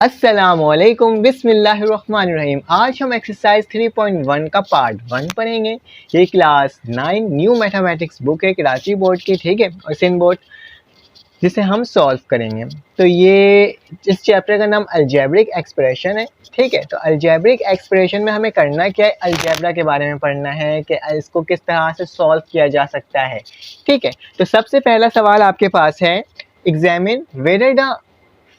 अस्सलामुअलैकुम बिस्मिल्लाहिर्रहमानिर्रहीम। आज हम एक्सरसाइज 3.1 का पार्ट 1 पढ़ेंगे। ये क्लास 9 न्यू मैथमेटिक्स बुक है कराची बोर्ड की, ठीक है, और सिंध बोर्ड, जिसे हम सॉल्व करेंगे। तो ये इस चैप्टर का नाम अलजेब्रिक एक्सप्रेशन है, ठीक है। तो अलजेब्रिक एक्सप्रेशन में हमें करना क्या है, अलजेब्रा के बारे में पढ़ना है कि इसको किस तरह से सॉल्व किया जा सकता है, ठीक है। तो सबसे पहला सवाल आपके पास है, examine whether the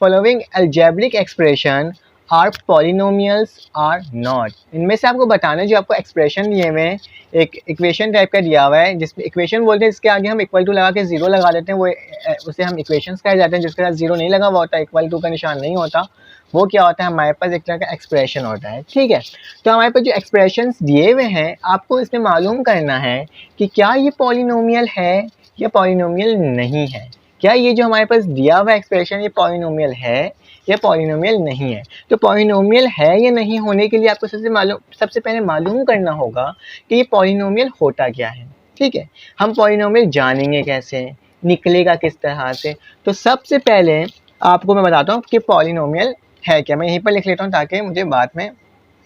following algebraic expression are polynomials are not. इनमें से आपको बताना है, जो आपको एक्सप्रेशन दिए हुए हैं, एक इक्वेशन टाइप का दिया हुआ है जिसमें इक्वेशन बोलते हैं, इसके आगे हम इक्वल टू लगा के जीरो लगा देते हैं, वो उसे हम इक्वेशंस कहे जाते हैं। जिसके साथ जीरो नहीं लगा हुआ होता, इक्वल टू का निशान नहीं होता, वो क्या होता है, हमारे पास एक तरह का एक्सप्रेशन होता है, ठीक है। तो हमारे पास जो एक्सप्रेशंस दिए हुए हैं, आपको इसमें मालूम करना है कि क्या ये पॉलिनोमियल है या पॉलिनोमियल नहीं है। क्या ये जो हमारे पास दिया हुआ एक्सप्रेशन ये पॉलिनोमियल है या पॉलिनोमियल नहीं है। तो पॉलिनोमियल है या नहीं होने के लिए आपको सबसे पहले मालूम करना होगा कि ये पॉलिनोमियल होता क्या है, ठीक है। हम पॉलिनोमियल जानेंगे कैसे, निकलेगा किस तरह से। तो सबसे पहले आपको मैं बताता हूँ कि पॉलिनोमियल है क्या। मैं यहीं पर लिख लेता हूँ ताकि मुझे बाद में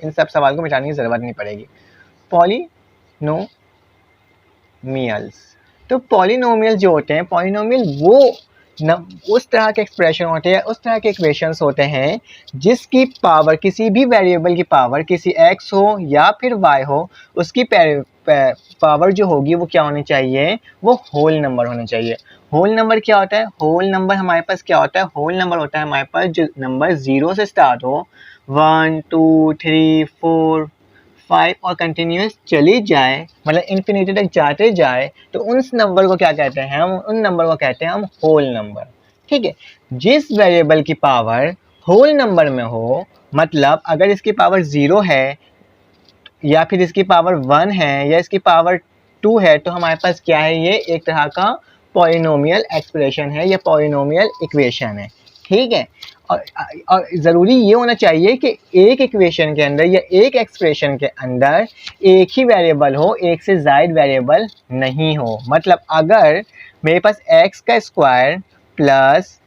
इन सब सवाल को मिटाने की ज़रूरत नहीं पड़ेगी। पॉलिनोमियल्स, तो पॉलिनोमियल जो होते हैं, पॉलिनोमियल वो उस तरह के एक्सप्रेशन होते हैं, उस तरह के इक्वेशंस होते हैं जिसकी पावर, किसी भी वेरिएबल की पावर, किसी x हो या फिर y हो, उसकी पावर जो होगी वो क्या होनी चाहिए, वो होल नंबर होना चाहिए। होल नंबर क्या होता है, होल नंबर हमारे पास क्या होता है, होल नंबर होता है हमारे पास जो नंबर 0 से स्टार्ट हो, 1 2 3 4 5 और कंटिन्यूस चली जाए, मतलब इन्फिनिटी तक जाते जाए, तो उस नंबर को क्या कहते हैं, हम उन नंबर को कहते हैं हम होल नंबर, ठीक है। जिस वेरिएबल की पावर होल नंबर में हो, मतलब अगर इसकी पावर 0 है या फिर इसकी पावर 1 है या इसकी पावर 2 है, तो हमारे पास क्या है, ये एक तरह का पॉलिनोमियल एक्सप्रेशन है या पॉलिनोमियल इक्वेशन है, ठीक है। और ज़रूरी ये होना चाहिए कि एक इक्वेशन के अंदर या एक एक्सप्रेशन के अंदर एक ही वेरिएबल हो, एक से ज़ायद वेरिएबल नहीं हो। मतलब अगर मेरे पास x का स्क्वायर प्लस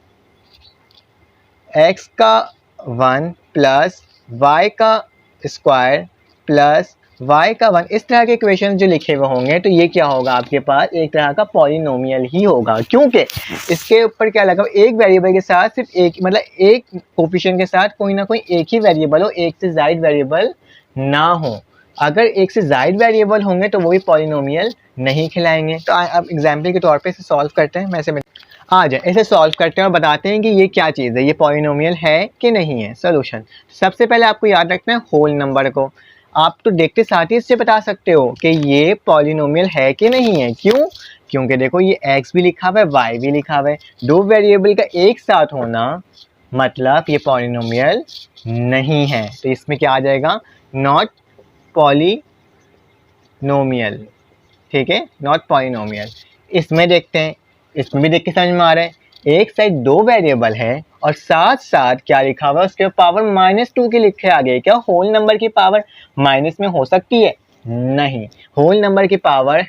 x का 1 प्लस y का स्क्वायर प्लस y का 1, इस तरह के इक्वेशन जो लिखे हुए होंगे, तो ये क्या होगा, आपके पास एक तरह का पॉलिनोमियल ही होगा। क्योंकि इसके ऊपर क्या लगा, एक वेरिएबल के साथ सिर्फ एक, मतलब एक कोफिशिएंट के साथ कोई ना कोई एक ही वेरिएबल हो, एक से ज़ायद वेरिएबल ना हो। अगर एक से ज़ायद वेरिएबल होंगे तो वो भी पॉलिनोमियल नहीं खिलाएंगे। तो अब एग्जाम्पल के तौर पर इसे सॉल्व करते हैं। मैं आ जाए, इसे सॉल्व करते हैं और बताते हैं कि ये क्या चीज़ है, ये पॉलिनोमियल है कि नहीं है। सोल्यूशन, सबसे पहले आपको याद रखना है होल नंबर को। आप तो देखते साथ ही इससे बता सकते हो कि ये पॉलिनोमियल है कि नहीं है। क्यों? क्योंकि देखो ये x भी लिखा हुआ है, y भी लिखा हुआ है, दो वेरिएबल का एक साथ होना मतलब ये पॉलिनोमियल नहीं है। तो इसमें क्या आ जाएगा, नॉट पॉलिनोमियल, ठीक है, नॉट पॉलिनोमियल। इसमें देखते हैं, इसमें भी देख के समझ में आ रहा है, एक साइड दो वेरिएबल है और साथ साथ क्या लिखा हुआ है, उसके पावर -2 के लिखे आगे। क्या होल नंबर की पावर माइनस में हो सकती है? नहीं। होल नंबर की पावर,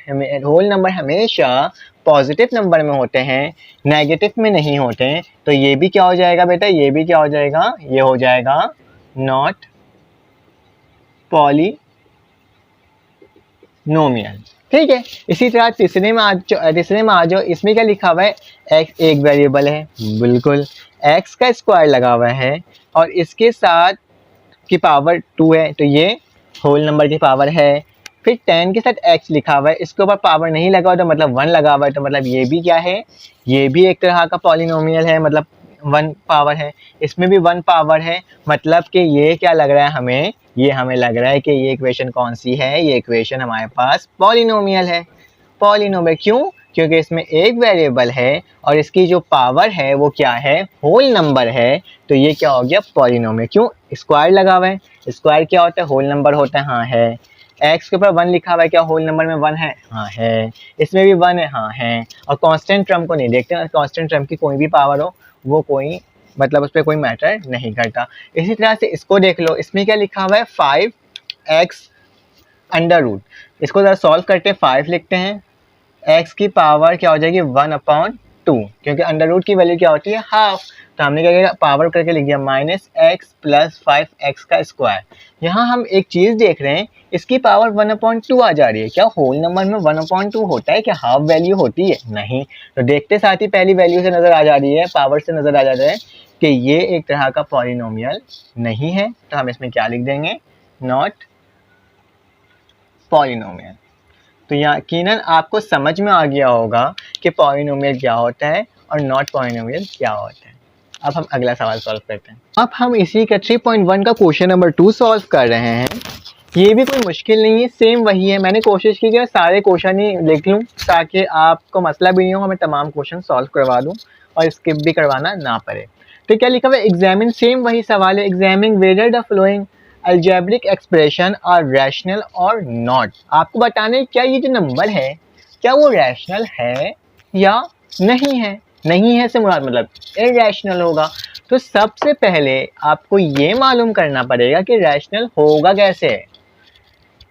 होल नंबर हमेशा पॉजिटिव नंबर में होते हैं, नेगेटिव में नहीं होते हैं। तो ये भी क्या हो जाएगा बेटा, ये भी क्या हो जाएगा, ये हो जाएगा नॉट पॉलिनोमियल, ठीक है। इसी तरह तीसरे में आ जाओ। इसमें क्या लिखा हुआ है, x एक वेरिएबल है, बिल्कुल, x का स्क्वायर लगा हुआ है और इसके साथ की पावर 2 है, तो ये होल नंबर की पावर है। फिर 10 के साथ x लिखा हुआ है, इसके ऊपर पावर नहीं लगा हुआ तो मतलब 1 लगा हुआ है, तो मतलब ये भी क्या है, ये भी एक तरह का पॉलिनोमियल है, मतलब 1 पावर है। इसमें भी 1 पावर है, मतलब कि ये क्या लग रहा है हमें, ये हमें लग रहा है कि ये इक्वेशन कौन सी है, ये इक्वेशन हमारे पास पॉलिनोमियल है। पॉलिनोमियल क्यों? क्योंकि इसमें एक वेरिएबल है और इसकी जो पावर है वो क्या है, होल नंबर है। तो ये क्या हो गया, पॉलिनोमियल। क्यों? स्क्वायर लगा हुआ है, स्क्वायर क्या होता है, होल नंबर होता है, हाँ है। x के ऊपर 1 लिखा हुआ है, क्या होल नंबर में 1 है, हाँ है। इसमें भी 1 है, हाँ है। और कांस्टेंट टर्म को नहीं देखते, कांस्टेंट टर्म की कोई भी पावर हो वो कोई, मतलब उस पर कोई मैटर नहीं करता। इसी तरह से इसको देख लो, इसमें क्या लिखा हुआ है, 5x अंडर रूट। इसको ज़रा सॉल्व करते हैं, 5 लिखते हैं, x की पावर क्या हो जाएगी, 1/2, क्योंकि अंडर रूट की वैल्यू क्या होती है, हाफ। तो हमने क्या किया, पावर करके लिख दिया -x + 5x का स्क्वायर। यहाँ हम एक चीज़ देख रहे हैं, इसकी पावर 1/2 आ जा रही है। क्या होल नंबर में 1/2 होता है? क्या हाफ वैल्यू होती है? नहीं। तो देखते साथ ही पहली वैल्यू से नज़र आ जा रही है, पावर से नज़र आ जा रहा है कि ये एक तरह का पॉलिनोमियल नहीं है। तो हम इसमें क्या लिख देंगे, नॉट पॉलिनोमियल। तो यकीनन आपको समझ में आ गया होगा कि पॉलिनोमियल क्या होता है और नॉट पॉलिनोमियल क्या होता है। अब हम अगला सवाल सॉल्व करते हैं। अब हम इसी का 3.1 का क्वेश्चन नंबर 2 सॉल्व कर रहे हैं। ये भी कोई मुश्किल नहीं है, सेम वही है। मैंने कोशिश की कि सारे क्वेश्चन ही लिख लूँ ताकि आपको मसला भी नहीं हो, मैं तमाम क्वेश्चन सॉल्व करवा दूँ और स्किप भी करवाना ना पड़े। तो क्या लिखा हुआ है, एग्जामिन, सेम वही सवाल है, examine whether the following algebraic expression are rational और नॉट। आपको बताना है क्या ये जो नंबर है क्या वो रैशनल है या नहीं है। नहीं है से मुराद मतलब इरैशनल होगा। तो सबसे पहले आपको ये मालूम करना पड़ेगा कि रैशनल होगा कैसे,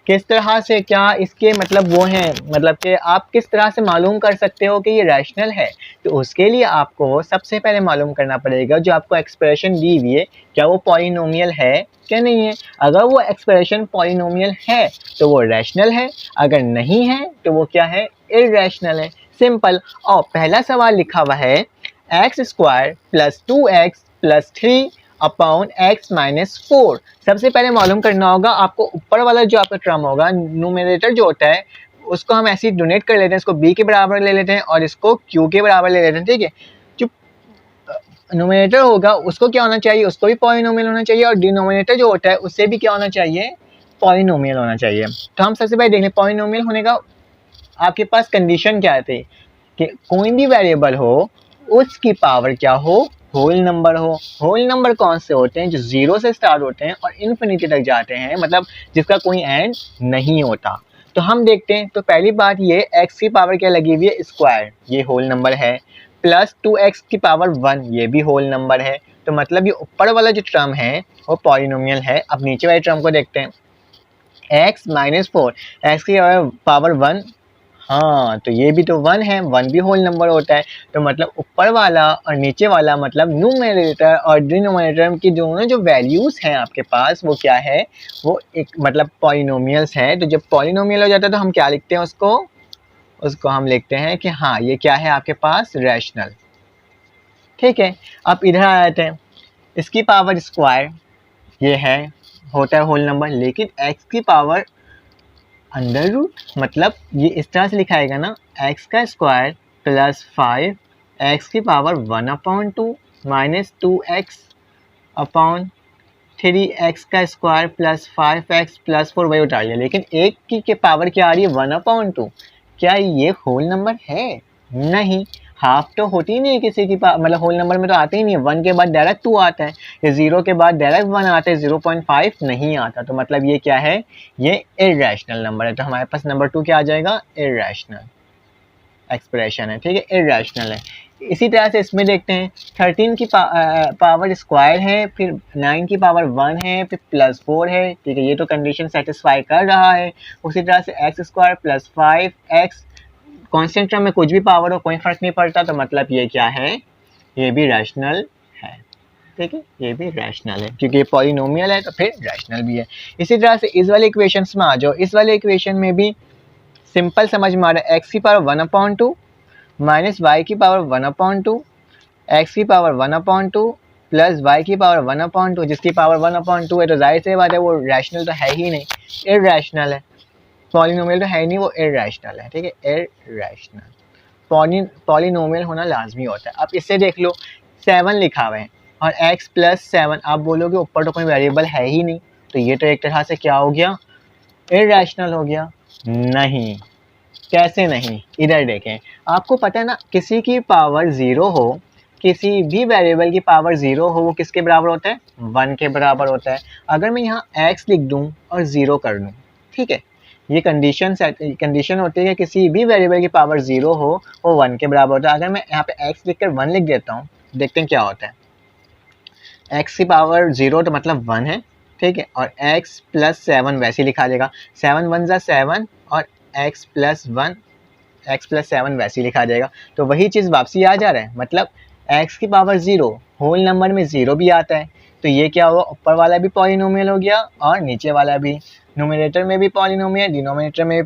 किस तरह से, क्या इसके मतलब वो हैं, मतलब कि आप किस तरह से मालूम कर सकते हो कि ये रैशनल है। तो उसके लिए आपको सबसे पहले मालूम करना पड़ेगा जो आपको एक्सप्रेशन दी हुई है क्या वो पॉलिनोमियल है क्या नहीं है। अगर वो एक्सप्रेशन पॉलिनोमियल है तो वो रैशनल है, अगर नहीं है तो वो क्या है, इरैशनल है। सिंपल। और पहला सवाल लिखा हुआ है x² + 2x + 3 अपॉन x - 4। सबसे पहले मालूम करना होगा आपको ऊपर वाला जो आपका टर्म होगा, न्यूमरेटर जो होता है उसको हम ऐसे ही डोनेट कर लेते हैं, इसको b के बराबर ले लेते हैं और इसको q के बराबर ले लेते हैं। ठीक है, जो न्यूमरेटर होगा उसको क्या होना चाहिए, उसको भी पॉलिनोमियल होना चाहिए और डिनोमिनेटर जो होता है उससे भी क्या होना चाहिए, पॉलिनोमियल होना चाहिए। तो हम सबसे पहले देख लें पॉलिनोमियल होने का आपके पास कंडीशन क्या थी कि कोई भी वेरिएबल हो उसकी पावर क्या हो, होल नंबर हो। होल नंबर कौन से होते हैं, जो 0 से स्टार्ट होते हैं और इन्फिनिटी तक जाते हैं, मतलब जिसका कोई एंड नहीं होता। तो हम देखते हैं, तो पहली बात ये x की पावर क्या लगी हुई है, स्क्वायर, ये होल नंबर है, प्लस 2x की पावर 1, ये भी होल नंबर है। तो मतलब ये ऊपर वाला जो टर्म है वो पॉलिनोमियल है। अब नीचे वाले टर्म को देखते हैं, x - 4, x की पावर 1, हाँ तो ये भी तो 1 है, 1 भी होल नंबर होता है। तो मतलब ऊपर वाला और नीचे वाला मतलब न्यूमरेटर और डिनोमिनेटर की दोनों जो वैल्यूज हैं आपके पास वो क्या है, वो एक मतलब पॉलिनोमियल्स हैं। तो जब पॉलिनोमियल हो जाता है तो हम क्या लिखते हैं उसको हम लिखते हैं कि हाँ ये क्या है आपके पास, रैशनल। ठीक है, अब इधर आ जाते हैं, इसकी पावर स्क्वायर ये है, होता है होल नंबर, लेकिन x की पावर अंडर रूट, मतलब ये इस तरह से लिखाएगा ना, x का स्क्वायर + 5 x की पावर 1/2 - 2x अपॉन 3x का स्क्वायर + 5x + 4, वही उठा लिया। लेकिन एक की पावर क्या आ रही है, 1/2। क्या ये होल नंबर है? नहीं, हाफ तो होती ही नहीं है किसी की मतलब होल नंबर में तो आते ही नहीं है। 1 के बाद डायरेक्ट 2 आता है या 0 के बाद डायरेक्ट 1 आता है, 0.5 नहीं आता। तो मतलब ये क्या है, ये इरैशनल नंबर है। तो हमारे पास नंबर 2 क्या आ जाएगा, इरैशनल एक्सप्रेशन है। ठीक है, इरैशनल है। इसी तरह से इसमें देखते हैं, 13 की पावर स्क्वायर है, फिर 9 की पावर 1 है, फिर +4 है। ठीक है, ये तो कंडीशन सेटिस्फाई कर रहा है। उसी तरह से x² + 5x, कांस्टेंट टर्म में कुछ भी पावर हो कोई फर्क नहीं पड़ता। तो मतलब ये क्या है, ये भी रैशनल है। ठीक है, ये भी रैशनल है क्योंकि ये पॉलिनोमियल है तो फिर रैशनल भी है। इसी तरह से इस वाले इक्वेशन में आ जाओ, इस वाले इक्वेशन में भी सिंपल समझ में आ रहा है, x की पावर 1/2 माइनस y की पावर 1/2, x की पावर 1/2 प्लस y की पावर 1/2, जिसकी पावर 1/2 है तो जाहिर सी बात है वो रैशनल तो है ही नहीं, इरैशनल है। पॉलिनोमियल तो है ही नहीं, वो इरैशनल है। ठीक है, इरैशनल, पॉलिनोमियल होना लाजमी होता है। अब इससे देख लो 7 लिखा हुआ है और x + 7, आप बोलोगे ऊपर तो कोई वेरिएबल है ही नहीं, तो ये तो एक तरह से क्या हो गया, इरैशनल हो गया। नहीं, कैसे नहीं, इधर देखें, आपको पता है ना किसी की पावर 0 हो, किसी भी वेरिएबल की पावर 0 हो, वो किसके बराबर होता है, 1 के बराबर होता है। अगर मैं यहाँ x लिख दूँ और 0 कर दूँ, ठीक है, ये कंडीशन होती है कि किसी भी वेरिएबल की पावर 0 हो वो 1 के बराबर होता है। अगर मैं यहाँ पे x लिख कर 1 लिख देता हूँ, देखते हैं क्या होता है। x की पावर 0 तो मतलब 1 है, ठीक है, और x + 7 वैसे लिखा जाएगा, 7 1 = 7 और x + 1, x + 7 वैसे लिखा जाएगा। तो वही चीज़ वापसी आ जा रहा है, मतलब x की पावर 0 होल नंबर में 0 भी आता है, तो ये क्या होगा, ऊपर वाला भी पॉलिनोमियल हो गया और नीचे वाला भी, न्यूमरेटर में भी पॉलिनोमियल, डिनोमिनेटर में भी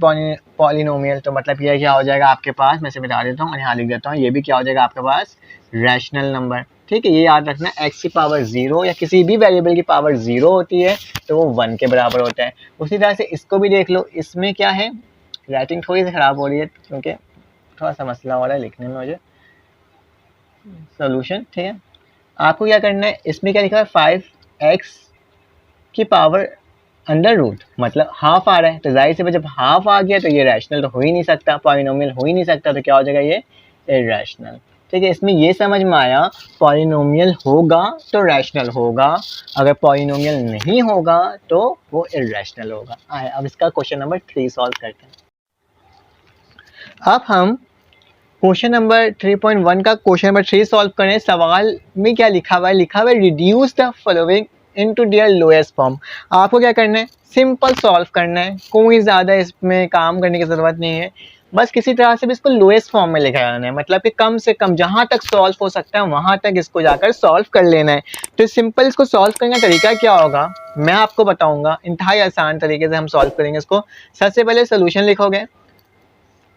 पॉलिनोमियल। तो मतलब ये क्या हो जाएगा आपके पास, मैं इसे बता देता हूँ और यहाँ लिख देता हूँ, ये भी क्या हो जाएगा आपके पास, रैशनल नंबर। ठीक है, ये याद रखना, x की पावर 0 या किसी भी वेरिएबल की पावर 0 होती है तो वो 1 के बराबर होता है। उसी तरह से इसको भी देख लो, इसमें क्या है, राइटिंग थोड़ी सी ख़राब हो रही है क्योंकि थोड़ा सा मसला हो रहा है लिखने में मुझे। सोल्यूशन, ठीक है, आपको क्या करना है, इसमें क्या लिखा है, 5x की पावर अंडर रूट, मतलब हाफ आ रहा है, तो जाहिर से जब हाफ आ गया तो ये रैशनल तो हो ही नहीं सकता, पॉलिनोमियल हो ही नहीं सकता, तो क्या हो जाएगा, ये इरैशनल। ठीक है, इसमें ये समझ में आया, पॉलिनोमियल होगा तो रैशनल होगा, अगर पॉलिनोमियल नहीं होगा तो वो इरैशनल होगा। आए अब इसका क्वेश्चन नंबर 3 सॉल्व करते हैं। अब हम क्वेश्चन नंबर 3.1 का क्वेश्चन नंबर 3 सॉल्व करें। सवाल में क्या लिखा हुआ है, लिखा हुआ है reduce the following into their lowest form. आपको क्या करना है, सिंपल सॉल्व करना है, कोई ज़्यादा इसमें काम करने की ज़रूरत नहीं है, बस किसी तरह से भी इसको लोएस्ट फॉर्म में लिखा जाना है, मतलब कि कम से कम जहाँ तक सॉल्व हो सकता है वहाँ तक इसको जाकर सॉल्व कर लेना है। तो सिंपल इसको सॉल्व करने का तरीका क्या होगा मैं आपको बताऊँगा, इंतहाई आसान तरीके से हम सॉल्व करेंगे इसको। सबसे पहले सोल्यूशन लिखोगे,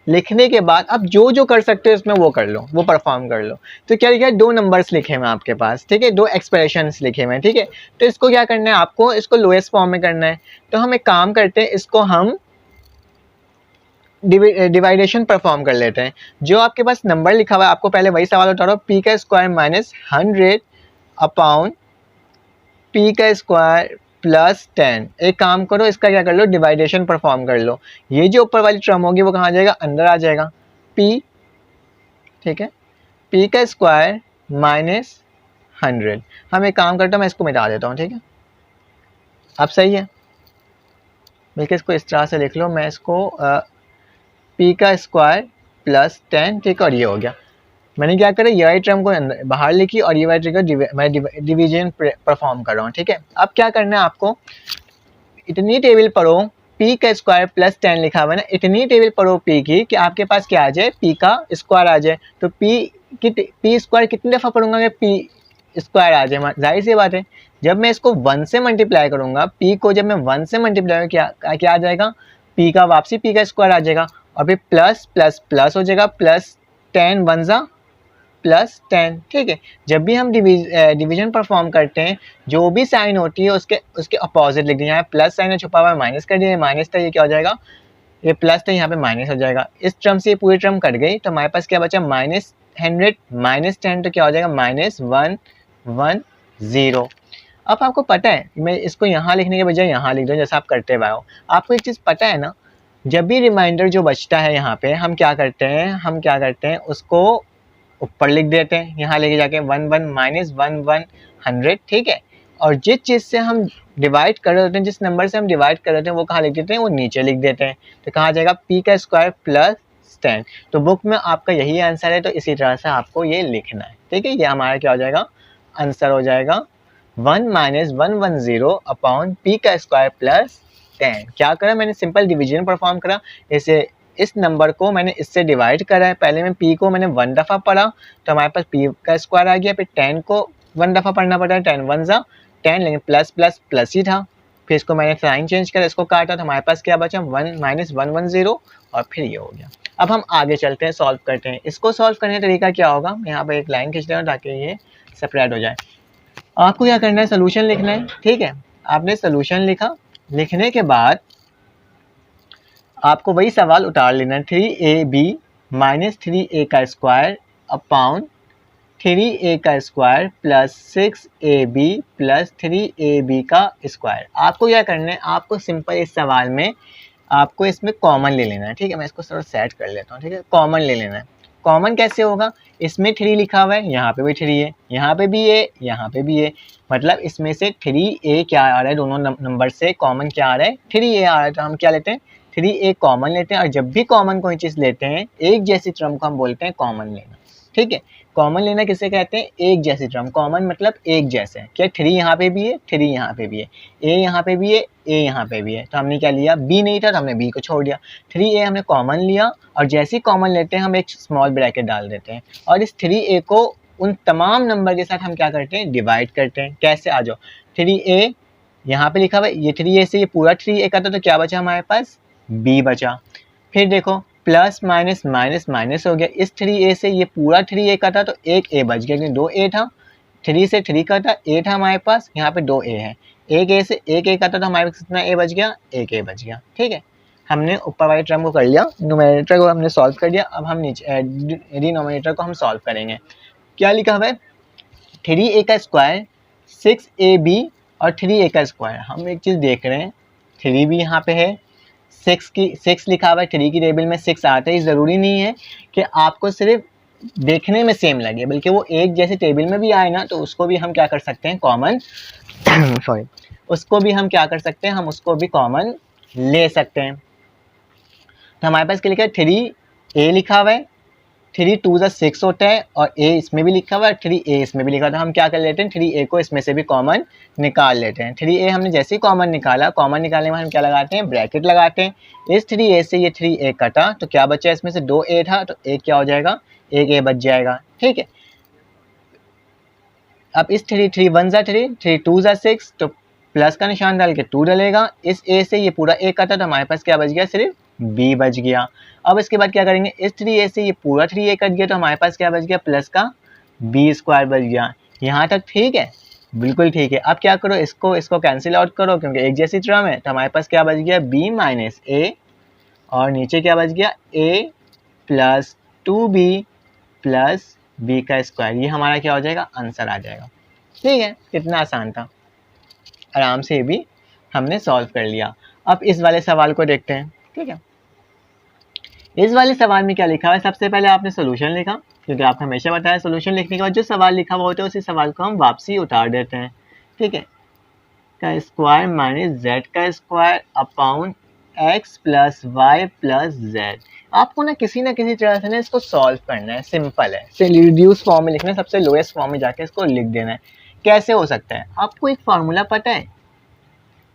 लिखने के बाद अब जो जो कर सकते हो इसमें वो कर लो, वो परफॉर्म कर लो। तो क्या लिखा है, 2 नंबर्स लिखे हैं आपके पास, ठीक है, 2 एक्सप्रेशंस लिखे हुए हैं, ठीक है। तो इसको क्या करना है, आपको इसको लोएस्ट फॉर्म में करना है। तो हम एक काम करते हैं, इसको हम डिवाइडेशन परफॉर्म कर लेते हैं। जो आपके पास नंबर लिखा हुआ है, आपको पहले वही सवाल उठा रहा हूँ, पी का स्क्वायर माइनस 100 अपॉन पी का स्क्वायर प्लस 10। एक काम करो, इसका क्या कर लो, डिवाइडेशन परफॉर्म कर लो। ये जो ऊपर वाली टर्म होगी वो कहाँ आ जाएगा, अंदर आ जाएगा, p, ठीक है, p का स्क्वायर माइनस 100। हम एक काम करता हूँ, मैं इसको मिटा देता हूँ, ठीक है। अब सही है, बल्कि इसको इस तरह से लिख लो, मैं इसको p का स्क्वायर प्लस 10, ठीक है, और ये हो गया। मैंने क्या करा, ये वाली टर्म को अंदर बाहर लिखी और ये वाली टर्म को मैं डिवीजन परफॉर्म कर रहा हूँ, ठीक है। अब क्या करना है आपको, इतनी टेबल पढ़ो, p का स्क्वायर प्लस 10 लिखा हुआ है ना, इतनी टेबल पढ़ो p की कि आपके पास क्या आ जाए, p का स्क्वायर आ जाए। तो p स्क्वायर कितनी दफ़ा पढ़ूंगा कि p स्क्वायर आ जाए, जाहिर सी बात है। जब मैं इसको 1 से मल्टीप्लाई करूंगा, p को जब मैं 1 से मल्टीप्लाई क्या आ जाएगा, p का वापसी p का स्क्वायर आ जाएगा, और फिर प्लस प्लस प्लस हो जाएगा, प्लस 10 1 जा प्लस 10, ठीक है। जब भी हम डिवीजन परफॉर्म करते हैं, जो भी साइन होती है उसके अपोजिट लिख दिया है, प्लस साइन है छुपा हुआ है, माइनस कर दिया, माइनस था, ये क्या हो जाएगा, ये प्लस था, यहाँ पे माइनस हो जाएगा। इस टर्म से ये पूरी टर्म कट गई, तो हमारे पास क्या बचा, माइनस 100 माइनस 10, तो क्या हो जाएगा, माइनस 110। अब आपको पता है, मैं इसको यहाँ लिखने के बजाय यहाँ लिख दूँ जैसा आप करते हुए हो। आपको एक चीज़ पता है ना, जब भी रिमाइंडर जो बचता है यहाँ पे, हम क्या करते हैं उसको ऊपर लिख देते हैं, यहाँ लेके जाके 1 माइनस 100, ठीक है। और जिस चीज़ से हम डिवाइड कर रहे होते हैं, जिस नंबर से हम डिवाइड कर रहे होते हैं, वो कहाँ लिख देते हैं, वो नीचे लिख देते हैं। तो कहाँ जाएगा, p का स्क्वायर प्लस 10। तो बुक में आपका यही आंसर है, तो इसी तरह से आपको ये लिखना है, ठीक है। ये हमारा क्या हो जाएगा, आंसर हो जाएगा 1 माइनस 110 अपॉन p का स्क्वायर प्लस 10। क्या करा मैंने, सिंपल डिवीजन परफॉर्म करा। जैसे इस नंबर को मैंने इससे डिवाइड करा है, पहले मैं p को मैंने 1 दफ़ा पढ़ा, तो हमारे पास p का स्क्वायर आ गया, फिर 10 को 1 दफ़ा पढ़ना पड़ा है, 10 1 जा 10, लेकिन प्लस प्लस प्लस ही था। फिर इसको मैंने साइन चेंज करा, इसको काटा, तो हमारे पास क्या बचा, 1 माइनस 110, और फिर ये हो गया। अब हम आगे चलते हैं, सॉल्व करते हैं। इसको सॉल्व करने का तरीका क्या होगा, यहाँ पर एक लाइन खींच देना ताकि ये सेपरेट हो जाए। आपको क्या करना है, सोल्यूशन लिखना है, ठीक है। आपने सोल्यूशन लिखा, लिखने के बाद आपको वही सवाल उतार लेना है, 3ab माइनस 3a का स्क्वायर अपॉन 3a का square plus 6ab plus 3ab का स्क्वायर। आपको क्या करना है, आपको सिंपल इस सवाल में आपको इसमें कॉमन ले लेना है, ठीक है। मैं इसको थोड़ा सेट कर लेता हूँ, ठीक है। कॉमन ले लेना है। कॉमन कैसे होगा, इसमें 3 लिखा हुआ है, यहाँ पे भी 3 है, यहाँ पे भी है, यहाँ पे भी है, मतलब इसमें से 3a क्या आ रहा है, दोनों नंबर से कॉमन क्या आ रहा है, 3a आ रहा है। तो हम क्या लेते हैं, 3a कॉमन लेते हैं। और जब भी कॉमन कोई चीज़ लेते हैं, एक जैसी टर्म को हम बोलते हैं कॉमन लेना, ठीक है। कॉमन लेना किसे कहते हैं, एक जैसी टर्म। कॉमन मतलब एक जैसे, क्या 3 यहाँ पे भी है, 3 यहाँ पे भी है, a यहाँ पे भी है, a यहाँ पे भी है। तो हमने क्या लिया, b नहीं था तो हमने b को छोड़ दिया, 3a हमने कॉमन लिया, और जैसे ही कॉमन लेते हैं हम एक स्मॉल ब्रैकेट डाल देते हैं, और इस 3a को उन तमाम नंबर के साथ हम क्या करते हैं, डिवाइड करते हैं। कैसे, आ जाओ, 3a यहाँ पे लिखा हुआ है, ये 3a से ये पूरा 3a का तो क्या बचा हमारे पास, b बचा। फिर देखो प्लस माइनस माइनस माइनस हो गया, इस 3a से ये पूरा 3a का था तो एक a बच गया, क्योंकि 2a था, 3 से 3 का था, a था हमारे पास, यहाँ पे 2a है, एक a से एक a का था तो हमारे पास कितना a बच गया, एक a बच गया। ठीक है, हमने ऊपर वाले टर्म को कर लिया, न्यूमरेटर को हमने सॉल्व कर लिया। अब हम नीचे डिनोमिनेटर को हम सॉल्व करेंगे। क्या लिखा हुआ है, 3a का स्क्वायर 6ab और 3a का स्क्वायर। हम एक चीज़ देख रहे हैं, 3 भी यहाँ पे है, 6 लिखा हुआ है, 3 की टेबल में 6 आता है। ज़रूरी नहीं है कि आपको सिर्फ देखने में सेम लगे, बल्कि वो एक जैसे टेबल में भी आए ना तो उसको भी हम क्या कर सकते हैं, कॉमन सॉरी उसको भी हम क्या कर सकते हैं, हम उसको भी कॉमन ले सकते हैं। तो हमारे पास क्या लिखा है, 3a लिखा हुआ है, 3 2 6 होता है, और a इसमें भी लिखा हुआ है, 3a इसमें भी लिखा हुआ है। तो हम क्या कर लेते हैं, 3a को इसमें से भी कॉमन निकाल लेते हैं। 3a हमने जैसे ही कॉमन निकाला, कॉमन निकालने में हम क्या लगाते हैं, ब्रैकेट लगाते हैं। इस 3a से ये 3a कटा तो क्या बचा, इसमें से 2a था तो एक क्या हो जाएगा, एक a बच जाएगा। ठीक है, अब इस 3 1 3 3 2 6 तो प्लस का निशान डाल के 2 डलेगा। इस a से ये पूरा a कटा तो हमारे पास क्या बच गया, सिर्फ b बच गया। अब इसके बाद क्या करेंगे, इस 3a से ये पूरा 3a कट गया तो हमारे पास क्या बच गया, प्लस का b स्क्वायर बच गया। यहाँ तक ठीक है, बिल्कुल ठीक है। अब क्या करो, इसको कैंसिल आउट करो, क्योंकि एक जैसी टर्म है। तो हमारे पास क्या बच गया, b माइनस a, और नीचे क्या बच गया, a plus 2b plus b का स्क्वायर। ये हमारा क्या हो जाएगा, आंसर आ जाएगा। ठीक है, कितना आसान था, आराम से भी हमने सॉल्व कर लिया। अब इस वाले सवाल को देखते हैं। ठीक है, इस वाले सवाल में क्या लिखा है, सबसे पहले आपने सोल्यूशन लिखा, क्योंकि आपको हमेशा बताया सोल्यूशन लिखने के बाद जो सवाल लिखा हुआ होता है उसी सवाल को हम वापसी उतार देते हैं। ठीक है, का स्क्वायर माइनस जेड का square upon X plus Y plus Z. आपको ना किसी तरह से ना इसको सॉल्व करना है, सिंपल है, रिड्यूस फॉर्म में लिखना है, सबसे लोएस्ट फॉर्म में जाके इसको लिख देना है। कैसे हो सकता है, आपको एक फार्मूला पता है,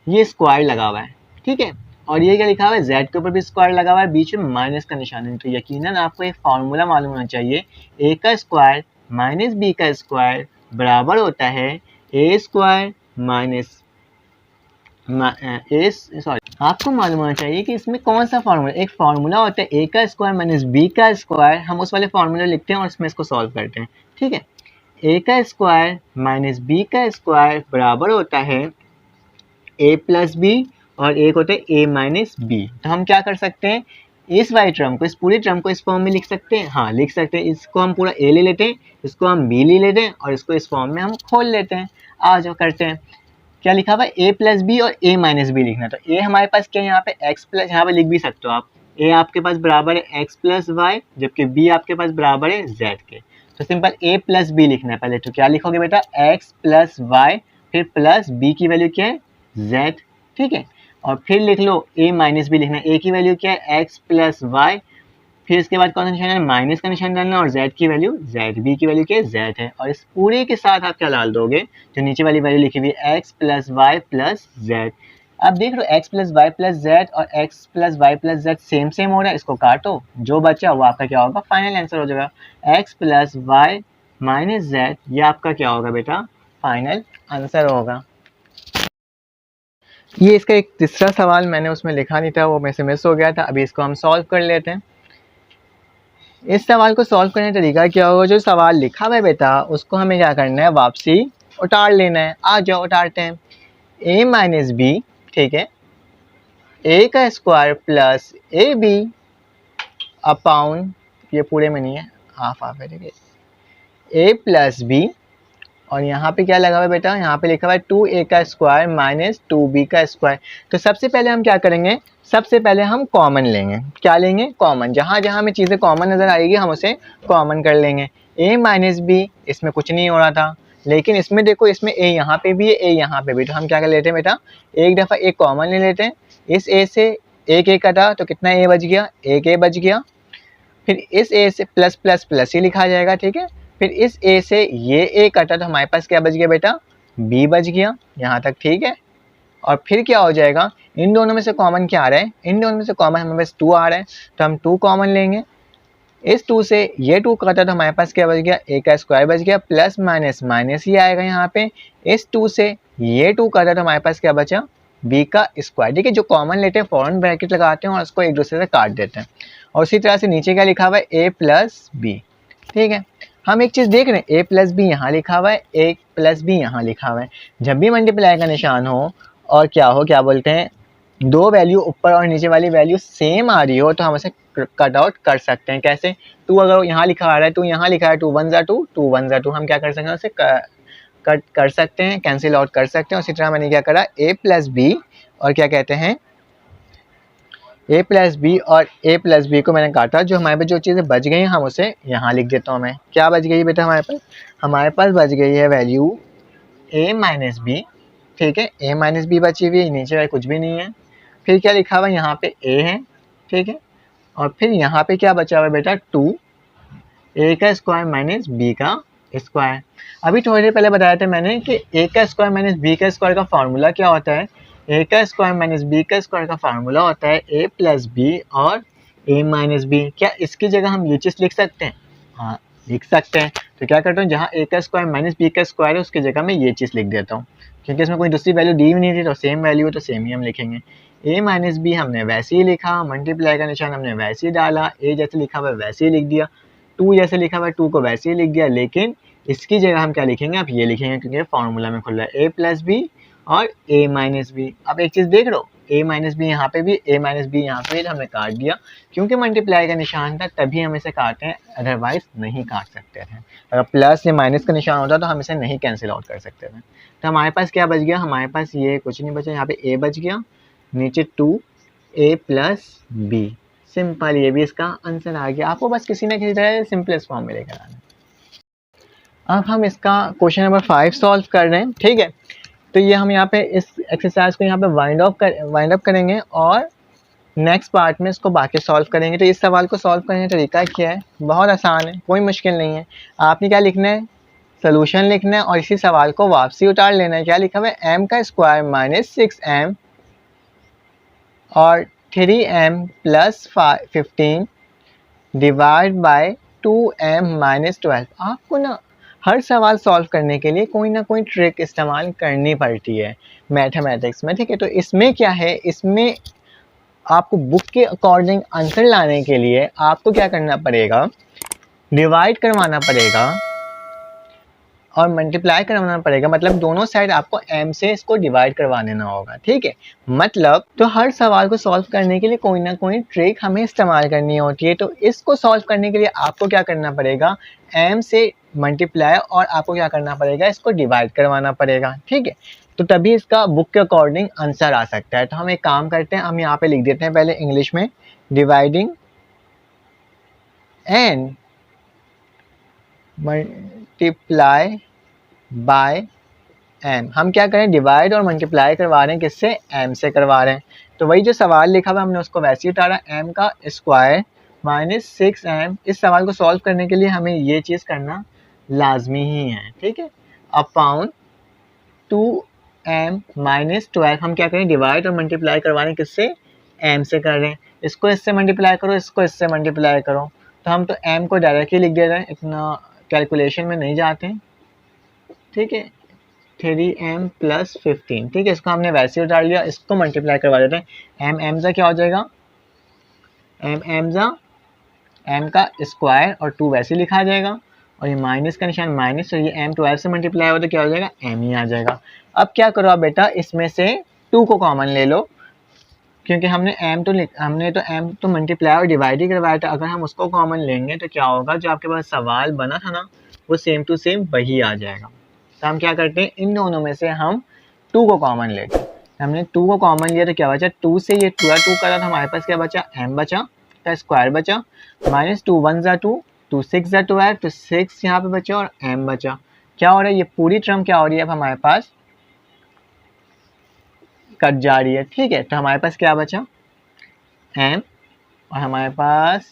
ये स्क्वायर लगा हुआ है, ठीक है, और ये क्या लिखा हुआ है, z के ऊपर भी स्क्वायर लगा हुआ है, बीच में माइनस का निशान है। तो यकीनन आपको एक फार्मूला मालूम होना चाहिए, a का स्क्वायर माइनस b का स्क्वायर बराबर होता है a स्क्वायर माइनस आपको मालूम होना चाहिए कि इसमें कौन सा फार्मूला, एक फार्मूला होता है a का स्क्वायर माइनस b का स्क्वायर, हम उस वाले फार्मूला लिखते हैं और इसमें इसको सॉल्व करते हैं। ठीक है, a का स्क्वायर माइनस b का स्क्वायर बराबर होता है a प्लस बी, और एक होता है a माइनस बी। तो हम क्या कर सकते हैं, इस वाली टर्म को, इस पूरी टर्म को इस फॉर्म में लिख सकते हैं। हाँ, लिख सकते हैं। इसको हम पूरा a ले लेते हैं, इसको हम b ले लेते हैं, और इसको इस फॉर्म में हम खोल लेते हैं। आ जाओ करते हैं। क्या लिखा हुआ है, a प्लस बी और a माइनस बी लिखना। तो a हमारे पास क्या है, यहाँ पे x प्लस, यहाँ पे लिख भी सकते हो आप, a आपके पास बराबर है x प्लस वाई, जबकि b आपके पास बराबर है z के। तो सिंपल a प्लस बी लिखना है पहले। तो क्या लिखोगे बेटा, x प्लस वाई, फिर प्लस b की वैल्यू क्या है, z। ठीक है, और फिर लिख लो a माइनस बी लिखना है, a की वैल्यू क्या है, x प्लस वाई, फिर इसके बाद कौन सा निशान है, माइनस का निशान डालना, और z की वैल्यू z, b की वैल्यू क्या है, z है। और इस पूरे के साथ आप क्या डाल दोगे, जो नीचे वाली वैल्यू लिखी हुई है, x plus Y plus z। अब देख लो x plus Y plus z और x plus Y plus z same same हो रहा है, इसको काटो, जो बचा वो आपका क्या होगा, फाइनल आंसर हो जाएगा। x plus Y minus z, ये आपका क्या होगा बेटा, फाइनल आंसर होगा। ये इसका एक तीसरा सवाल मैंने उसमें लिखा नहीं था, वो मेरे से मिस हो गया था। अभी इसको हम सॉल्व कर लेते हैं। इस सवाल को सॉल्व करने का तरीका क्या होगा, जो सवाल लिखा हुआ है बेटा उसको हमें क्या करना है, वापसी उतार लेना है। आ जाओ उतारते हैं। a माइनस बी, ठीक है, a का square plus A B upon, ये पूरे में नहीं है, हाफ हाफ है, ठीक है, a प्लस बी, और यहाँ पे क्या लगा हुआ है बेटा, यहाँ पे लिखा हुआ है 2a का स्क्वायर माइनस 2b का स्क्वायर। तो सबसे पहले हम क्या करेंगे, सबसे पहले हम कॉमन लेंगे। क्या लेंगे, कॉमन। जहाँ जहाँ हमें चीज़ें कॉमन नज़र आएगी हम उसे कॉमन कर लेंगे। a माइनस बी, इसमें कुछ नहीं हो रहा था, लेकिन इसमें देखो, इसमें a यहाँ पे भी है, a यहाँ पे भी। तो हम क्या कर लेते हैं बेटा, एक दफ़ा एक कॉमन ले लेते हैं। इस a से एक a कटा तो कितना a बच गया, एक a बच गया। फिर इस a से प्लस प्लस प्लस ही लिखा जाएगा, ठीक है। फिर इस a से ये a कटा तो हमारे पास क्या बच गया बेटा, b बच गया। यहाँ तक ठीक है। और फिर क्या हो जाएगा, इन दोनों में से कॉमन क्या आ रहा है, इन दोनों में से कॉमन हमारे पास 2 आ रहा है, तो हम 2 कॉमन लेंगे। इस 2 से ये 2 कटा तो हमारे पास क्या बच गया, a का स्क्वायर बच गया, प्लस माइनस माइनस ही आएगा यहाँ पे। इस 2 से ये 2 कटा तो हमारे पास क्या बचा, b का स्क्वायर। ठीक है, जो कॉमन लेते हैं फौरन ब्रैकेट लगाते हैं और उसको एक दूसरे से काट देते हैं। और उसी तरह से नीचे क्या लिखा हुआ है, a प्लस बी। ठीक है, हम एक चीज़ देख रहे हैं, a प्लस बी यहाँ लिखा हुआ है, a प्लस बी यहाँ लिखा हुआ है। जब भी मल्टीप्लाई का निशान हो और क्या बोलते हैं, दो वैल्यू ऊपर और नीचे वाली वैल्यू सेम आ रही हो तो हम उसे कट आउट कर सकते हैं। कैसे, 2 अगर यहाँ लिखा आ रहा है, 2 यहाँ लिखा है, 2 1 ज़ा 2, 2 1 ज़ा 2, हम क्या कर सकते हैं, उसे कट कर सकते हैं, कैंसिल आउट कर सकते हैं। उसी तरह मैंने क्या करा, a प्लस बी और क्या कहते हैं, a प्लस बी और a प्लस बी को मैंने काटा। जो हमारे पास जो चीज़ें बच गई हैं हम उसे यहाँ लिख देता हूँ मैं। क्या बच गई बेटा हमारे पास बच गई है वैल्यू a माइनस बी। ठीक है, a माइनस बी बची हुई है, नीचे कुछ भी नहीं है। फिर क्या लिखा हुआ है, यहाँ पे a है। ठीक है, और फिर यहाँ पे क्या बचा हुआ है बेटा, 2 a का स्क्वायर माइनस b का स्क्वायर। अभी थोड़ी देर पहले बताया था मैंने कि a का स्क्वायर माइनस b का स्क्वायर का फार्मूला क्या होता है। a का स्क्वायर माइनस b का स्क्वायर का फार्मूला होता है a प्लस बी और a माइनस बी। क्या इसकी जगह हम ये चीज़ लिख सकते हैं, हाँ लिख सकते हैं। तो क्या करता हूँ, जहाँ a का स्क्वायर माइनस b का स्क्वायर है उसकी जगह मैं ये चीज़ लिख देता हूँ, क्योंकि इसमें कोई दूसरी वैल्यू दी भी नहीं थी तो सेम वैल्यू है तो सेम ही हम लिखेंगे। a माइनस बी हमने वैसे ही लिखा, मल्टीप्लाई का निशान हमने वैसे ही डाला, a जैसे लिखा हुआ वैसे ही लिख दिया, 2 जैसे लिखा हुआ 2 को वैसे ही लिख दिया। लेकिन इसकी जगह हम क्या लिखेंगे, आप ये लिखेंगे क्योंकि फार्मूला में खुल रहा है, a प्लस बी और a माइनस बी। अब एक चीज़ देख लो, a माइनस बी यहाँ पे भी, a माइनस बी यहाँ पे भी हमने काट दिया, क्योंकि मल्टीप्लाई का निशान था तभी हम इसे काटे हैं, अदरवाइज नहीं काट सकते थे। अगर प्लस या माइनस का निशान होता तो हम इसे नहीं कैंसिल आउट कर सकते थे। तो हमारे पास क्या बच गया, हमारे पास ये कुछ नहीं बचा, यहाँ पे a बच गया, नीचे 2a प्लस बी। सिंपल, ये भी इसका आंसर आ गया। आपको बस किसी न किसी तरह सिंपलेस्ट फॉर्म में लेकर आना। अब हम इसका क्वेश्चन नंबर 5 सॉल्व कर रहे हैं। ठीक है, तो ये हम यहाँ पे इस एक्सरसाइज को यहाँ पे वाइंड अप करेंगे और नेक्स्ट पार्ट में इसको बाकी सॉल्व करेंगे। तो इस सवाल को सॉल्व करने का तरीका क्या है, बहुत आसान है, कोई मुश्किल नहीं है। आपने क्या लिखना है, सोल्यूशन लिखना है और इसी सवाल को वापसी उतार लेना है। क्या लिखा हुआ है, m का स्क्वायर माइनस 6m और 3m plus 15 divide by 2m minus 12। आपको ना हर सवाल सॉल्व करने के लिए कोई ना कोई ट्रिक इस्तेमाल करनी पड़ती है मैथमेटिक्स में। ठीक है, तो इसमें क्या है, इसमें आपको बुक के अकॉर्डिंग आंसर लाने के लिए आपको क्या करना पड़ेगा, डिवाइड करवाना पड़ेगा और मल्टीप्लाई करवाना पड़ेगा। मतलब दोनों साइड आपको m से इसको डिवाइड करवा देना होगा। ठीक है, मतलब तो हर सवाल को सॉल्व करने के लिए कोई ना कोई ट्रिक हमें इस्तेमाल करनी होती है। तो इसको सॉल्व करने के लिए आपको क्या करना पड़ेगा, m से मल्टीप्लाई और आपको क्या करना पड़ेगा, इसको डिवाइड करवाना पड़ेगा। ठीक है, तो तभी इसका बुक के अकॉर्डिंग आंसर आ सकता है। तो हम एक काम करते हैं, हम यहाँ पे लिख देते हैं पहले इंग्लिश में, dividing and multiply by m। हम क्या करें, डिवाइड और मल्टीप्लाई करवा रहे हैं, किससे, m से करवा रहे हैं। तो वही जो सवाल लिखा हुआ हमने उसको वैसे ही उतारा, m का स्क्वायर माइनस 6m। इस सवाल को सॉल्व करने के लिए हमें ये चीज़ करना लाजमी ही है। ठीक है, अपॉन 2m माइनस 12। हम क्या करें, डिवाइड और मल्टीप्लाई करवा रहे हैं, किससे, m से कर रहे हैं। इसको इससे मल्टीप्लाई करो, इसको इससे मल्टीप्लाई करो, तो हम तो m को डायरेक्टली लिख दे रहे हैं, इतना कैलकुलेशन में नहीं जाते हैं। ठीक है, 3m प्लस 15। ठीक है, इसको हमने वैसे ही उतार लिया, इसको मल्टीप्लाई करवा देते हैं। m ज़ा क्या हो जाएगा, m ज़ा m का स्क्वायर और 2 वैसे लिखा आ जाएगा और ये माइनस का निशान माइनस, तो ये m 12 से मल्टीप्लाई हो तो क्या हो जाएगा, m ही आ जाएगा। अब क्या करो आप बेटा, इसमें से 2 को कॉमन ले लो, क्योंकि हमने m तो मल्टीप्लाई और डिवाइड ही करवाया था। अगर हम उसको कॉमन लेंगे तो क्या होगा, जो आपके पास सवाल बना था ना वो सेम टू सेम वही आ जाएगा। तो हम क्या करते हैं, इन दोनों में से हम 2 को कॉमन लेते हैं। हमने 2 को कॉमन लिया तो क्या बचा, 2 से ये 2 करा तो हमारे पास क्या बचा, m बचा का स्क्वायर बचा, माइनस 2 1 ज़ा 2, 2 6 ज़ा 12, तो 6 यहाँ पे बचा और m बचा। क्या हो रहा है, ये पूरी टर्म क्या हो रही है, अब हमारे पास कट जा रही है। ठीक है, तो हमारे पास क्या बचा, m और हमारे पास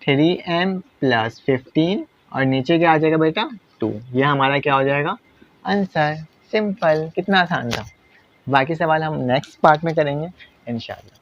3m प्लस 15 और नीचे क्या आ जाएगा बेटा, 2। ये हमारा क्या हो जाएगा, आंसर। सिंपल, कितना आसान था। बाकी सवाल हम नेक्स्ट पार्ट में करेंगे इंशाल्लाह।